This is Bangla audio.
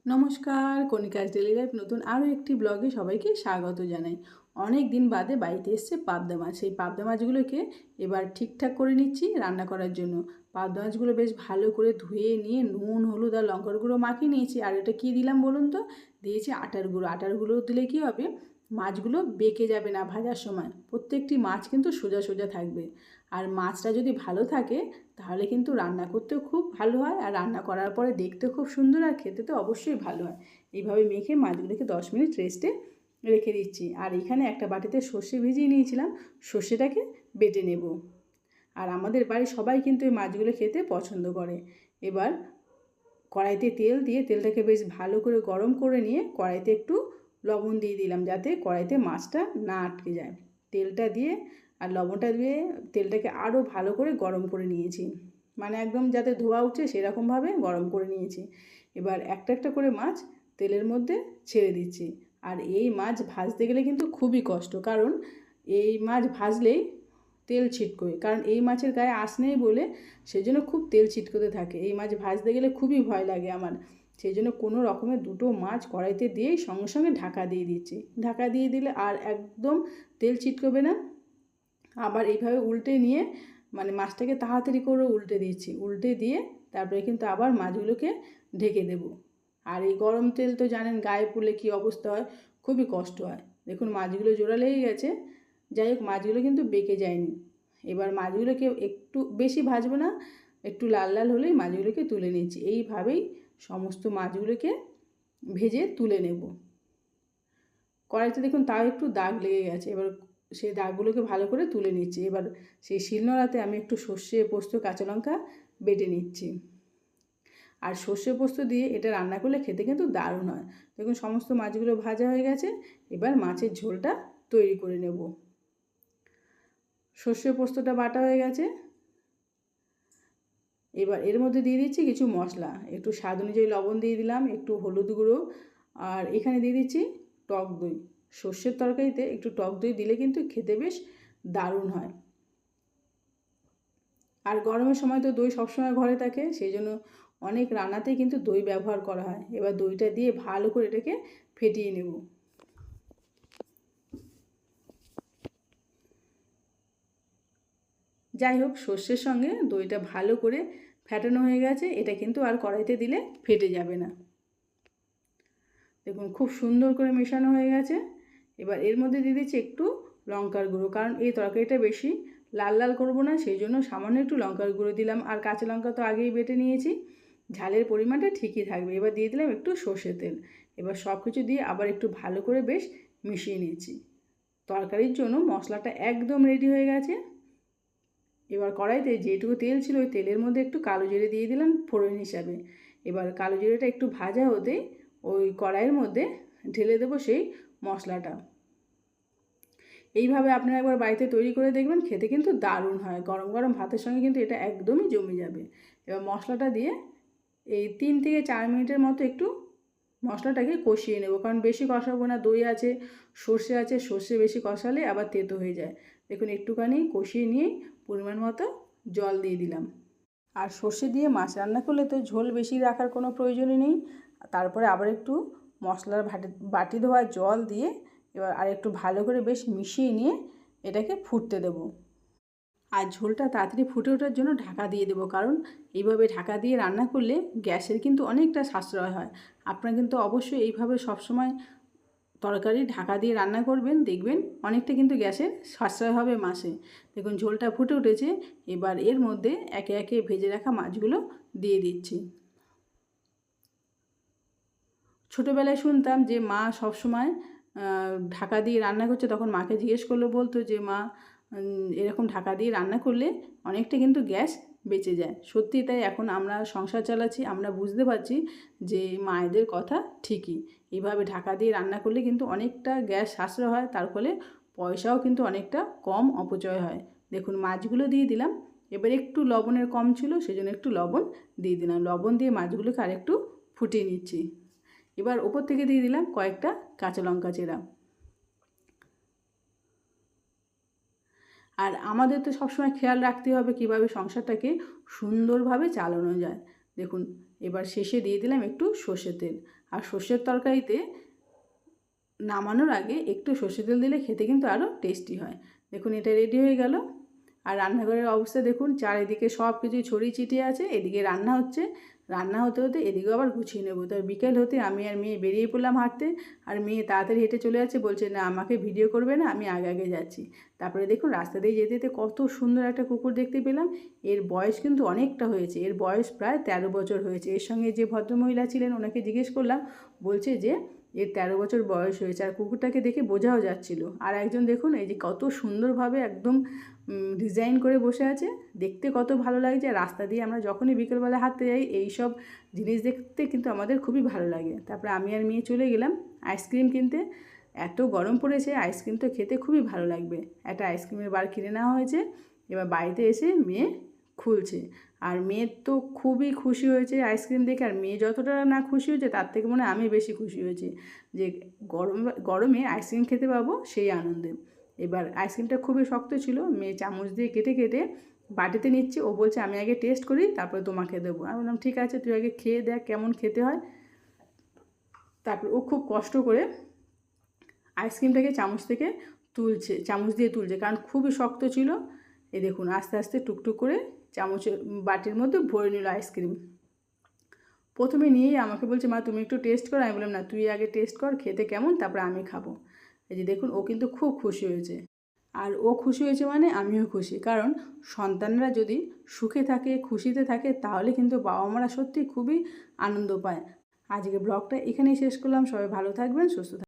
নমস্কার, কণিকাস ডেইলি লাইফ নতুন আরও একটি ব্লগে সবাইকে স্বাগত জানাই। অনেক দিন বাদে বাড়িতে এসছে পাবদা মাছ। সেই পাবদা মাছগুলোকে এবার ঠিকঠাক করে নিচ্ছি রান্না করার জন্য। পাবদা মাছগুলো বেশ ভালো করে ধুয়ে নিয়ে নুন, হলুদ আর লঙ্কার গুঁড়ো মাখিয়ে নিয়েছি। আর এটা কী দিলাম বলুন তো? দিয়েছি আটার গুঁড়ো। আটার গুঁড়ো দিলে কী হবে, মাছগুলো বেঁকে যাবে না ভাজার সময়। প্রত্যেকটি মাছ কিন্তু সোজা সোজা থাকবে। আর মাছটা যদি ভালো থাকে তাহলে কিন্তু রান্না করতেও খুব ভালো হয়, আর রান্না করার পরে দেখতেও খুব সুন্দর, আর খেতে তো অবশ্যই ভালো হয়। এইভাবে মেখে মাছগুলোকে 10 মিনিট রেস্টে রেখে দিচ্ছি। আর এখানে একটা বাটিতে সর্ষে ভিজিয়ে নিয়েছিলাম, সর্ষেটাকে বেটে নেব। আর আমাদের বাড়ির সবাই কিন্তু এই মাছগুলো খেতে পছন্দ করে। এবার কড়াইতে তেল দিয়ে তেলটাকে বেশ ভালো করে গরম করে নিয়ে কড়াইতে একটু লবণ দিয়ে দিলাম, যাতে কড়াইতে মাছটা না আটকে যায়। তেলটা দিয়ে আর লবণটা দিয়ে তেলটাকে আরও ভালো করে গরম করে নিয়েছি, মানে একদম যাতে ধোয়া উঠছে সেরকমভাবে গরম করে নিয়েছি। এবার একটা একটা করে মাছ তেলের মধ্যে ছেড়ে দিচ্ছি। আর এই মাছ ভাজতে গেলে কিন্তু খুবই কষ্ট, কারণ এই মাছ ভাজলেই তেল ছিটকোয়, কারণ এই মাছের গায়ে আঁশ নেই বলে সেজন্য খুব তেল ছিটকোতে থাকে। এই মাছ ভাজতে গেলে খুবই ভয় লাগে আমার। সেই জন্য কোনো রকমের দুটো মাছ কড়াইতে দিয়েই সঙ্গে সঙ্গে ঢাকা দিয়ে দিচ্ছি। ঢাকা দিয়ে দিলে আর একদম তেল ছিটকোবে না। আবার এইভাবে উল্টে নিয়ে মানে মাছটাকে তাড়াতাড়ি করে উল্টে দিচ্ছি। উল্টে দিয়ে তারপরে কিন্তু আবার মাছগুলোকে ঢেকে দেব। আর এই গরম তেল তো জানেন গায়ে পড়লে কী অবস্থা হয়, খুবই কষ্ট হয়। দেখুন মাছগুলো জোড়া লেগে গেছে। যাই হোক, মাছগুলো কিন্তু বেঁকে যায়নি। এবার মাছগুলোকে একটু বেশি ভাজবো না, একটু লাল লাল হলেই মাছগুলোকে তুলে নিচ্ছি। এইভাবেই সমস্ত মাছগুলোকে ভেজে তুলে নেব। কড়াইতে দেখুন তাও একটু দাগ লেগে গেছে। এবার সেই দাগগুলোকে ভালো করে তুলে নিচ্ছি। এবার সেই শিলনোড়াতে আমি একটু সর্ষে, পোস্ত, কাঁচা লঙ্কা বেটে নিচ্ছি। আর সর্ষে পোস্ত দিয়ে এটা রান্না করলে খেতে কিন্তু দারুণ হয়। দেখুন সমস্ত মাছগুলো ভাজা হয়ে গেছে। এবার মাছের ঝোলটা তৈরি করে নেব। সর্ষে পোস্তটা বাটা হয়ে গেছে। এবার এর মধ্যে দিয়ে দিচ্ছি কিছু মশলা, একটু স্বাদ অনুযায়ী লবণ দিয়ে দিলাম, একটু হলুদ গুঁড়ো, আর এখানে দিয়ে দিচ্ছি টক দই। সর্ষের তরকারিতে একটু টক দই দিলে কিন্তু খেতে বেশ দারুণ হয়। আর গরমের সময় তো দই সবসময় ঘরে থাকে, সেই জন্য অনেক রান্নাতেই কিন্তু দই ব্যবহার করা হয়। এবার দইটা দিয়ে ভালো করে এটাকে ফেটিয়ে নেব। যাই হোক, সর্ষের সঙ্গে দইটা ভালো করে ফেটানো হয়ে গেছে। এটা কিন্তু আর কড়াইতে দিলে ফেটে যাবে না। দেখুন খুব সুন্দর করে মেশানো হয়ে গেছে। এবার এর মধ্যে দিয়ে দিচ্ছি একটু লঙ্কার গুঁড়ো, কারণ এই তরকারিটা বেশি লাল লাল করবো না, সেই জন্য সামান্য একটু লঙ্কার গুঁড়ো দিলাম। আর কাঁচা লঙ্কা তো আগেই বেটে নিয়েছি, ঝালের পরিমাণটা ঠিকই থাকবে। এবার দিয়ে দিলাম একটু সর্ষের তেল। এবার সব কিছু দিয়ে আবার একটু ভালো করে বেশ মিশিয়ে নিয়েছি। তরকারির জন্য মশলাটা একদম রেডি হয়ে গেছে। এবার কড়াইতে যেটুকু তেল ছিল ওই তেলের মধ্যে একটু কালো জিরে দিয়ে দিলাম ফোড়ন হিসাবে। এবার কালো জিরেটা একটু ভাজা হতে ওই কড়াইয়ের মধ্যে ঢেলে দেবো সেই মশলাটা। এইভাবে আপনারা একবার বাড়িতে তৈরি করে দেখবেন, খেতে কিন্তু দারুণ হয়। গরম গরম ভাতের সঙ্গে কিন্তু এটা একদমই জমে যাবে। এবার মশলাটা দিয়ে এই 3 থেকে 4 মিনিটের মতো একটু মশলাটাকে কষিয়ে নেব, কারণ বেশি কষাবো না। দই আছে, সর্ষে আছে, সর্ষে বেশি কষালে আবার তেতো হয়ে যায়। দেখুন একটুখানি কষিয়ে নিয়ে পরিমাণ মতো জল দিয়ে দিলাম। আর সর্ষে দিয়ে মাছ রান্না করলে তো ঝোল বেশি রাখার কোনো প্রয়োজনই নেই। তারপরে আবার একটু মশলার বাটি ধোয়া জল দিয়ে এবার আর একটু ভালো করে বেশ মিশিয়ে নিয়ে এটাকে ফুটতে দেবো। আর ঝোলটা তাড়াতাড়ি ফুটে ওঠার জন্য ঢাকা দিয়ে দেবো, কারণ এইভাবে ঢাকা দিয়ে রান্না করলে গ্যাসের কিন্তু অনেকটা সাশ্রয় হয়। আপনারা কিন্তু অবশ্যই এইভাবে সবসময় তরকারি ঢাকা দিয়ে রান্না করবেন, দেখবেন অনেকটা কিন্তু গ্যাসের সাশ্রয় হবে মাসে। দেখুন ঝোলটা ফুটে উঠেছে। এবার এর মধ্যে একে একে ভেজে রাখা মাছগুলো দিয়ে দিচ্ছি। ছোটোবেলায় শুনতাম যে মা সবসময় ঢাকা দিয়ে রান্না করছে, তখন মাকে জিজ্ঞেস করলে বলতো যে মা এরকম ঢাকা দিয়ে রান্না করলে অনেকটা কিন্তু গ্যাস বেঁচে যায়। সত্যি তাই, এখন আমরা সংসার চালাচ্ছি, আমরা বুঝতে পারছি যে মায়েদের কথা ঠিকই। এইভাবে ঢাকা দিয়ে রান্না করলে কিন্তু অনেকটা গ্যাস সাশ্রয় হয়, তার ফলে পয়সাও কিন্তু অনেকটা কম অপচয় হয়। দেখুন মাছগুলো দিয়ে দিলাম। এবার একটু লবণের কম ছিল, সেজন্য একটু লবণ দিয়ে দিলাম। লবণ দিয়ে মাছগুলোকে আরেকটু ফুটিয়ে নিচ্ছি। এবার ওপর থেকে দিয়ে দিলাম কয়েকটা কাঁচা লঙ্কা চেরা। আর আমাদের তো সবসময় খেয়াল রাখতে হবে কীভাবে সংসারটাকে সুন্দরভাবে চালানো যায়। দেখুন এবার শেষে দিয়ে দিলাম একটু সর্ষের তেল। আর সর্ষের তরকারিতে নামানোর আগে একটু সর্ষের তেল দিলে খেতে কিন্তু আরও টেস্টি হয়। দেখুন এটা রেডি হয়ে গেল। আর রান্নাঘরের অবস্থা দেখুন, চারিদিকে সব কিছু ছড়িয়ে ছিটিয়ে আছে। এদিকে রান্না হচ্ছে, রান্না হতে হতে এদিকেও আবার গুছিয়ে নেবো। তো বিকেল হতে আমি আর মেয়ে বেরিয়ে পড়লাম হাঁটতে। আর মেয়ে তাড়াতাড়ি হেঁটে চলে যাচ্ছে, বলছে না আমাকে ভিডিও করবে না, আমি আগে আগে যাচ্ছি। তারপরে দেখুন রাস্তা দিয়ে যেতে যেতে কত সুন্দর একটা কুকুর দেখতে পেলাম। এর বয়স কিন্তু অনেকটা হয়েছে, এর বয়স প্রায় 13 বছর হয়েছে। এর সঙ্গে যে ভদ্রমহিলা ছিলেন ওনাকে জিজ্ঞেস করলাম, বলছে যে এর 13 বছর বয়স হয়েছে। আর কুকুরটাকে দেখে বোঝাও যাচ্ছিল। আর একজন দেখুন এই যে কত সুন্দরভাবে একদম ডিজাইন করে বসে আছে, দেখতে কত ভালো লাগছে। রাস্তা দিয়ে আমরা যখনই বিকেলবেলা হাঁটতে যাই এই সব জিনিস দেখতে কিন্তু আমাদের খুবই ভালো লাগে। তারপরে আমি আর মেয়ে চলে গেলাম আইসক্রিম কিনতে। এত গরম পড়েছে, আইসক্রিম তো খেতে খুবই ভালো লাগবে। একটা আইসক্রিমের বার কিনে নেওয়া হয়েছে। এবার বাড়িতে এসে মেয়ে খুলছে। আর মেয়ের তো খুবই খুশি হয়েছে আইসক্রিম দেখে। আর মেয়ে যতটা না খুশি হয়েছে তার থেকে মনে হয় আমি বেশি খুশি হয়েছি যে গরমে আইসক্রিম খেতে পাবো সেই আনন্দে। এবার আইসক্রিমটা খুবই শক্ত ছিল, মেয়ে চামচ দিয়ে কেটে কেটে বাটিতে নিচ্ছে। ও বলছে আমি আগে টেস্ট করি তারপরে তোমাকে দেবো। আমি বললাম ঠিক আছে, তুই আগে খেয়ে দেখ কেমন খেতে হয়। তারপর ও খুব কষ্ট করে আইসক্রিমটাকে চামচ থেকে তুলছে, চামচ দিয়ে তুলছে, কারণ খুবই শক্ত ছিল। এই দেখুন আস্তে আস্তে টুকটুক করে চামচের বাটির মধ্যে ভরে নিল আইসক্রিম। প্রথমে নিয়েই আমাকে বলছে মা তুমি একটু টেস্ট করো। আমি বললাম না, তুই আগে টেস্ট কর খেতে কেমন, তারপরে আমি খাবো। এই যে দেখুন ও কিন্তু খুব খুশি হয়েছে। আর ও খুশি হয়েছে মানে আমিও খুশি, কারণ সন্তানরা যদি সুখে থাকে, খুশিতে থাকে, তাহলে কিন্তু বাবা মারা সত্যি খুবই আনন্দ পায়। আজকে ব্লগটা এখানেই শেষ করলাম। সবাই ভালো থাকবেন, সুস্থ থাকবেন।